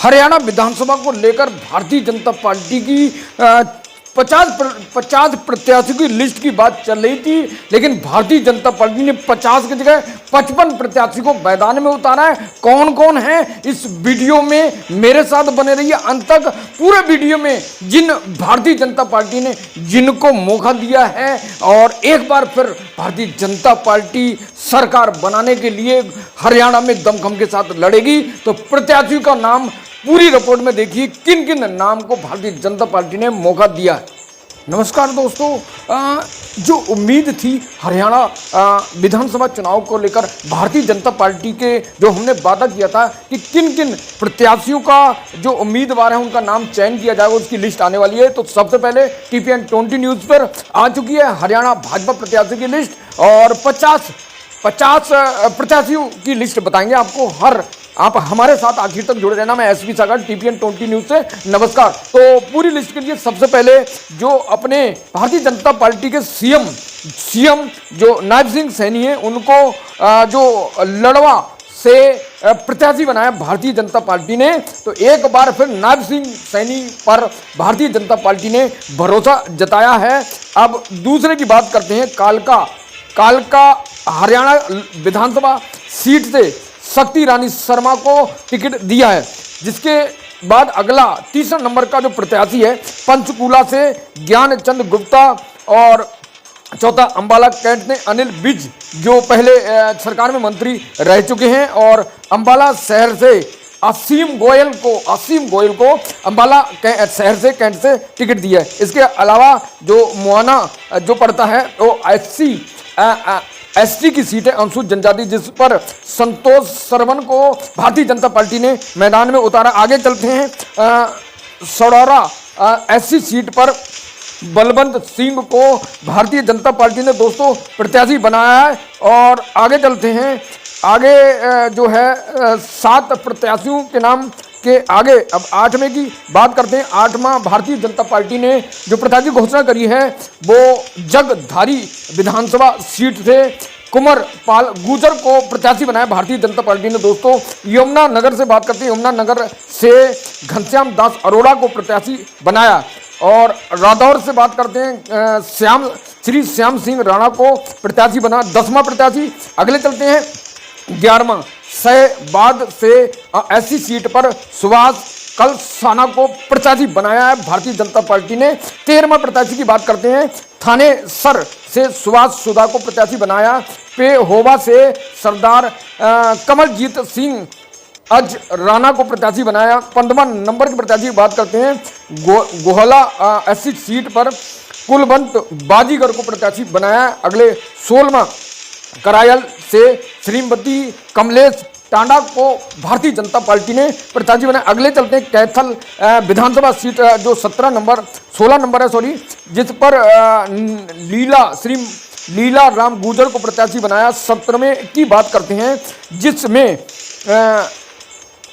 हरियाणा विधानसभा को लेकर भारतीय जनता पार्टी की 50 प्रत्याशियों की लिस्ट की बात चल रही थी, लेकिन भारतीय जनता पार्टी ने 50 की जगह 55 प्रत्याशी को मैदान में उतारा है। कौन कौन है इस वीडियो में मेरे साथ बने रहिए अंत तक। पूरे वीडियो में जिन भारतीय जनता पार्टी ने जिनको मौका दिया है और एक बार फिर भारतीय जनता पार्टी सरकार बनाने के लिए हरियाणा में दमखम के साथ लड़ेगी, तो प्रत्याशियों का नाम पूरी रिपोर्ट में देखिए किन किन नाम को भारतीय जनता पार्टी ने मौका दिया है। नमस्कार दोस्तों, जो उम्मीद थी हरियाणा विधानसभा चुनाव को लेकर भारतीय जनता पार्टी के जो हमने वादा किया था कि किन किन प्रत्याशियों का जो उम्मीदवार है उनका नाम चयन किया जाएगा, उसकी लिस्ट आने वाली है। तो सबसे पहले TPN 20 न्यूज़ पर आ चुकी है हरियाणा भाजपा प्रत्याशी की लिस्ट और 50 प्रत्याशियों की लिस्ट बताएंगे आपको। आप हमारे साथ आखिर तक जुड़े रहना। मैं SP सागर TPN 20 न्यूज़ से नमस्कार। तो पूरी लिस्ट के लिए सबसे पहले जो अपने भारतीय जनता पार्टी के सीएम जो नायब सिंह सैनी है उनको जो लड़वा से प्रत्याशी बनाया भारतीय जनता पार्टी ने, तो एक बार फिर नायब सिंह सैनी पर भारतीय जनता पार्टी ने भरोसा जताया है। अब दूसरे की बात करते हैं। कालका हरियाणा विधानसभा सीट से शक्ति रानी शर्मा को टिकट दिया है, जिसके बाद अगला तीसरा नंबर का जो प्रत्याशी है पंचकूला से ज्ञानचंद गुप्ता और चौथा अंबाला कैंट ने अनिल विज जो पहले सरकार में मंत्री रह चुके हैं, और अंबाला शहर से असीम गोयल को अंबाला शहर से कैंट से टिकट दिया है। इसके अलावा जो मुआना जो पड़ता है वो ST की सीट है अनुसूचित जनजाति, जिस पर संतोष सरवन को भारतीय जनता पार्टी ने मैदान में उतारा। आगे चलते हैं। सड़ौरा SC सीट पर बलवंत सिंह को भारतीय जनता पार्टी ने दोस्तों प्रत्याशी बनाया है। और आगे चलते हैं। आगे जो है 7 प्रत्याशियों के नाम के आगे अब 8वें की बात करते हैं। 8वां भारतीय जनता पार्टी ने जो प्रत्याशी घोषणा करी है वो जगधारी विधानसभा सीट से कुंवर पाल गुर्जर को प्रत्याशी बनाया भारतीय जनता पार्टी ने। दोस्तों यमुनानगर से बात करते हैं। यमुनानगर से घनश्याम दास अरोड़ा को प्रत्याशी बनाया। और रादौर से बात करते हैं। श्री श्याम सिंह राणा को प्रत्याशी बना 10वां प्रत्याशी। अगले चलते हैं। 11वां सहबाद से SC सीट पर सुभाष कलसाना को प्रत्याशी बनाया है भारतीय जनता पार्टी ने। 13वां प्रत्याशी की बात करते हैं। थानेसर से सुभाष सुधा को प्रत्याशी बनाया। पेहोवा से सरदार कमलजीत सिंह अज राणा को प्रत्याशी बनाया। 15वां नंबर के प्रत्याशी की बात करते हैं। गोहला SC सीट पर कुलवंत बाजीगर को प्रत्याशी बनाया। अगले 16वां करायल से श्रीमती कमलेश टांडा को भारतीय जनता पार्टी ने प्रत्याशी बनाया। अगले चलते हैं। कैथल विधानसभा सीट जो 16 नंबर है जिस पर लीला राम गुर्जर को प्रत्याशी बनाया। 17वें की बात करते हैं, जिसमें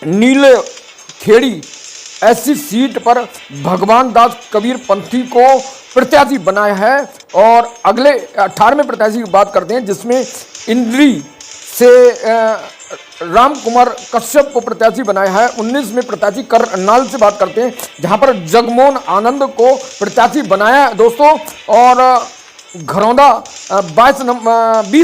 नीले खेड़ी SC सीट पर भगवान दास कबीर पंथी को प्रत्याशी बनाया है। और अगले 18वें प्रत्याशी की बात करते हैं, जिसमें इंद्री से राम कुमार कश्यप को प्रत्याशी बनाया है। 19वें प्रत्याशी करनाल से बात करते हैं, जहां पर जगमोहन आनंद को प्रत्याशी बनाया है दोस्तों। और घरौंदा 20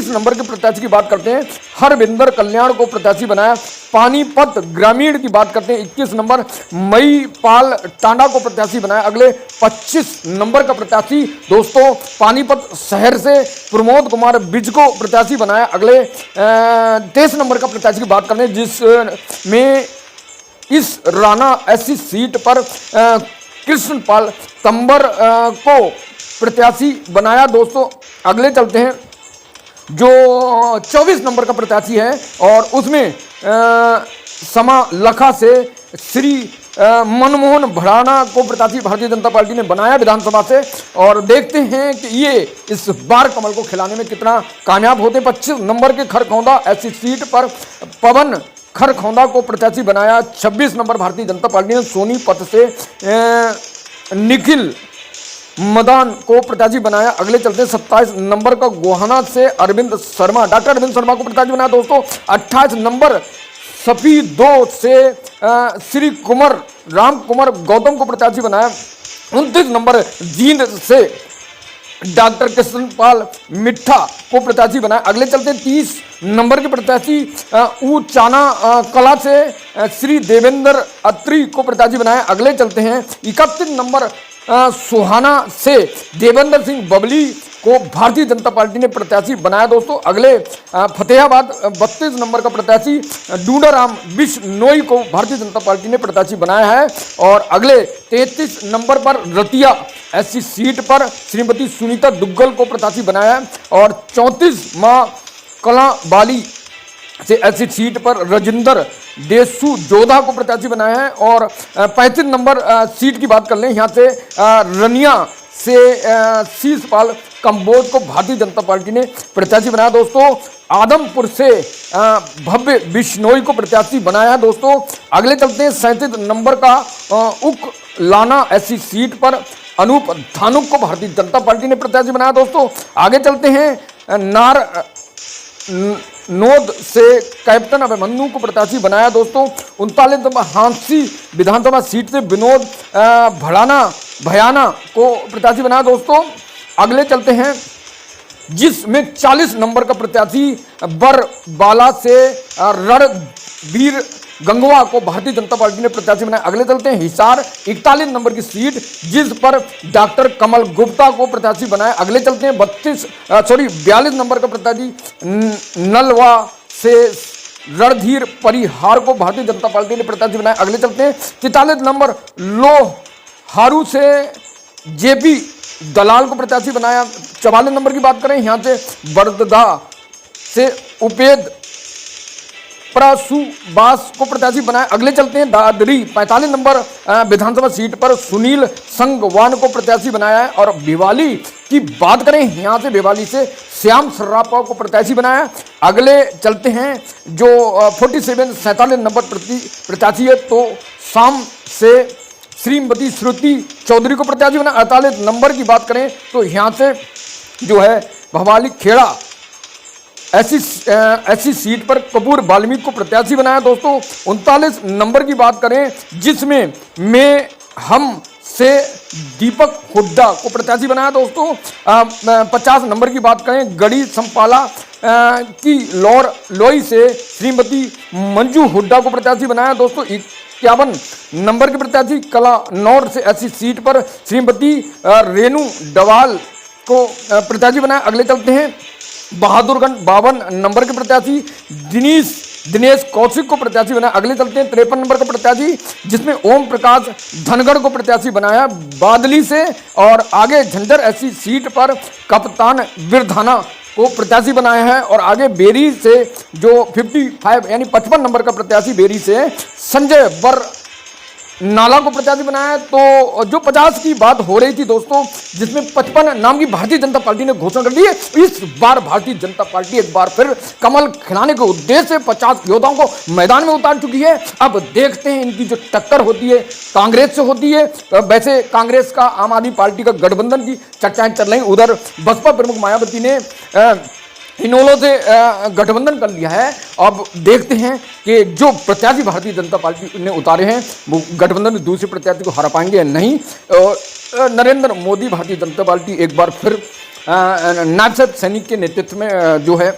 नंबर के प्रत्याशी की बात करते हैं। हरविंदर कल्याण को प्रत्याशी बनाया। पानीपत ग्रामीण की बात करते हैं। 21 नंबर मईपाल टांडा को प्रत्याशी बनाया। अगले 25 नंबर का प्रत्याशी दोस्तों पानीपत शहर से प्रमोद कुमार विज को प्रत्याशी बनाया। अगले 23 नंबर का प्रत्याशी की बात करते हैं, जिसमें इस राणा SC सीट पर कृष्णपाल तंबर को प्रत्याशी बनाया दोस्तों। अगले चलते हैं। जो 24 नंबर का प्रत्याशी है और उसमें समालखा से श्री मनमोहन भड़ाना को प्रत्याशी भारतीय जनता पार्टी ने बनाया विधानसभा से। और देखते हैं कि ये इस बार कमल को खिलाने में कितना कामयाब होते हैं। 25 नंबर के खरखौंदा SC सीट पर पवन खरखौंदा को प्रत्याशी बनाया। 26 नंबर भारतीय जनता पार्टी ने सोनीपत से निखिल मदान को प्रत्याशी बनाया। अगले चलते 27 नंबर का गोहाना से डॉक्टर अरविंद शर्मा को प्रत्याशी बनाया दोस्तों। 28 नंबर सफी 2 से श्री कुमार राम कुमार गौतम को प्रत्याशी बनाया। 29 नंबर जींद से डॉक्टर कृष्णपाल मिठा को प्रत्याशी बनाया। अगले चलते 30 नंबर के प्रत्याशी ऊचाना कला से श्री देवेंद्र अत्री को प्रत्याशी बनाया। अगले चलते हैं 31 नंबर सुहाना से देवेंद्र सिंह बबली को भारतीय जनता पार्टी ने प्रत्याशी बनाया। दोस्तों अगले फतेहाबाद 32 नंबर का प्रत्याशी डूडाराम बिश्नोई को भारतीय जनता पार्टी ने प्रत्याशी बनाया है। और अगले 33 नंबर पर रतिया एससी सीट पर श्रीमती सुनीता दुग्गल को प्रत्याशी बनाया है। और 34 मां कला बाली से ऐसी सीट पर राजेंद्र देसू जोधा को प्रत्याशी बनाया है। और 35 नंबर सीट की बात कर लें, यहाँ से रनिया से शीशपाल कंबोज को भारतीय जनता पार्टी ने प्रत्याशी बनाया। दोस्तों आदमपुर से भव्य बिश्नोई को प्रत्याशी बनाया है। दोस्तों अगले चलते हैं 37 नंबर का उक लाना ऐसी सीट पर अनूप धानुक को भारतीय जनता पार्टी ने प्रत्याशी बनाया। दोस्तों आगे चलते हैं नोद से कैप्टन अभिमन्यु को प्रत्याशी बनाया। दोस्तों 39 नंबर हांसी विधानसभा सीट से विनोद भयाना को प्रत्याशी बनाया। दोस्तों अगले चलते हैं जिसमें 40 नंबर का प्रत्याशी बरबाला से रणवीर गंगवा को भारतीय जनता पार्टी ने प्रत्याशी बनाया। अगले चलते हैं हिसार 41 नंबर की सीट जिस पर डॉक्टर कमल गुप्ता को प्रत्याशी बनाया। अगले चलते हैं 42 नंबर का प्रत्याशी नलवा से रणधीर परिहार को भारतीय जनता पार्टी ने प्रत्याशी बनाया। अगले चलते हैं 43 नंबर लोहारू से जेपी दलाल को प्रत्याशी बनाया। 44 नंबर की बात करें, यहाँ से बरदगा से उपेद प्रसुबास को प्रत्याशी बनाया। अगले चलते हैं दादरी 45 नंबर विधानसभा सीट पर सुनील संगवान को प्रत्याशी बनाया है। और भिवाली की बात करें, यहाँ से भिवाली से श्याम सर्रापा को प्रत्याशी बनाया। अगले चलते हैं जो 47 नंबर प्रत्याशी है, तो शाम से श्रीमती श्रुति चौधरी को प्रत्याशी बनाया। 48 नंबर की बात करें तो यहाँ से जो है भवाली खेड़ा ऐसी सीट पर कपूर वाल्मीकि को प्रत्याशी बनाया। दोस्तों 39 नंबर की बात करें जिसमें हम से दीपक हुड्डा को प्रत्याशी बनाया। दोस्तों 50 नंबर की बात करें गढ़ी संपाला की लोई से श्रीमती मंजू हुड्डा को प्रत्याशी बनाया। दोस्तों 51 नंबर के प्रत्याशी कलानौर से ऐसी सीट पर श्रीमती रेणु डवाल को प्रत्याशी बनाया। अगले चलते हैं बहादुरगढ़ 52 नंबर के प्रत्याशी दिनेश कौशिक को प्रत्याशी बनाया। अगले चलते हैं 53 नंबर का प्रत्याशी जिसमें ओम प्रकाश धनगढ़ को प्रत्याशी बनाया बादली से। और आगे झंझर ऐसी सीट पर कप्तान बिरधाना को प्रत्याशी बनाया है। और आगे बेरी से जो 55 यानी 55 नंबर का प्रत्याशी बेरी से संजय नाला को प्रत्याशी बनाया है। तो जो 50 की बात हो रही थी दोस्तों, जिसमें 55 नाम की भारतीय जनता पार्टी ने घोषणा कर दी है। इस बार भारतीय जनता पार्टी एक बार फिर कमल खिलाने के उद्देश्य से 50 योद्धाओं को मैदान में उतार चुकी है। अब देखते हैं इनकी जो टक्कर होती है कांग्रेस से होती है। वैसे कांग्रेस का आम आदमी पार्टी का गठबंधन की चर्चाएं चल रही। उधर बसपा प्रमुख मायावती ने इनेलो से गठबंधन कर लिया है। अब देखते हैं कि जो प्रत्याशी भारतीय जनता पार्टी ने उतारे हैं वो गठबंधन में दूसरे प्रत्याशी को हरा पाएंगे या नहीं। और नरेंद्र मोदी भारतीय जनता पार्टी एक बार फिर नायब सैनिक के नेतृत्व में जो है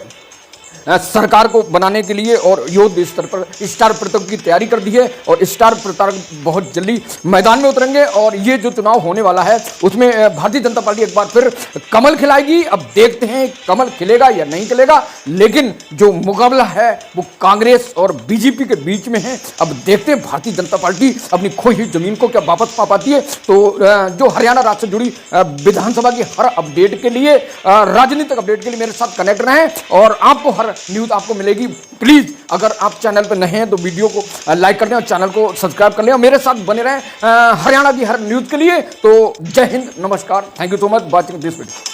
सरकार को बनाने के लिए और युद्ध स्तर पर स्टार प्रचारक की तैयारी कर दी है। और स्टार प्रचारक बहुत जल्दी मैदान में उतरेंगे। और ये जो चुनाव होने वाला है उसमें भारतीय जनता पार्टी एक बार फिर कमल खिलाएगी। अब देखते हैं कमल खिलेगा या नहीं खिलेगा, लेकिन जो मुकाबला है वो कांग्रेस और बीजेपी के बीच में है। अब देखते हैं भारतीय जनता पार्टी अपनी खोई हुई जमीन को क्या वापस पा पाती है। तो जो हरियाणा राज्य से जुड़ी विधानसभा की हर अपडेट के लिए, राजनीतिक अपडेट के लिए मेरे साथ कनेक्ट रहें और आपको हर न्यूज़ आपको मिलेगी। प्लीज़ अगर आप चैनल पर नए हैं तो वीडियो को लाइक कर लें और चैनल को सब्सक्राइब कर लें और मेरे साथ बने रहें हरियाणा की हर न्यूज़ के लिए। तो जय हिंद, नमस्कार, thank you so much watching this video.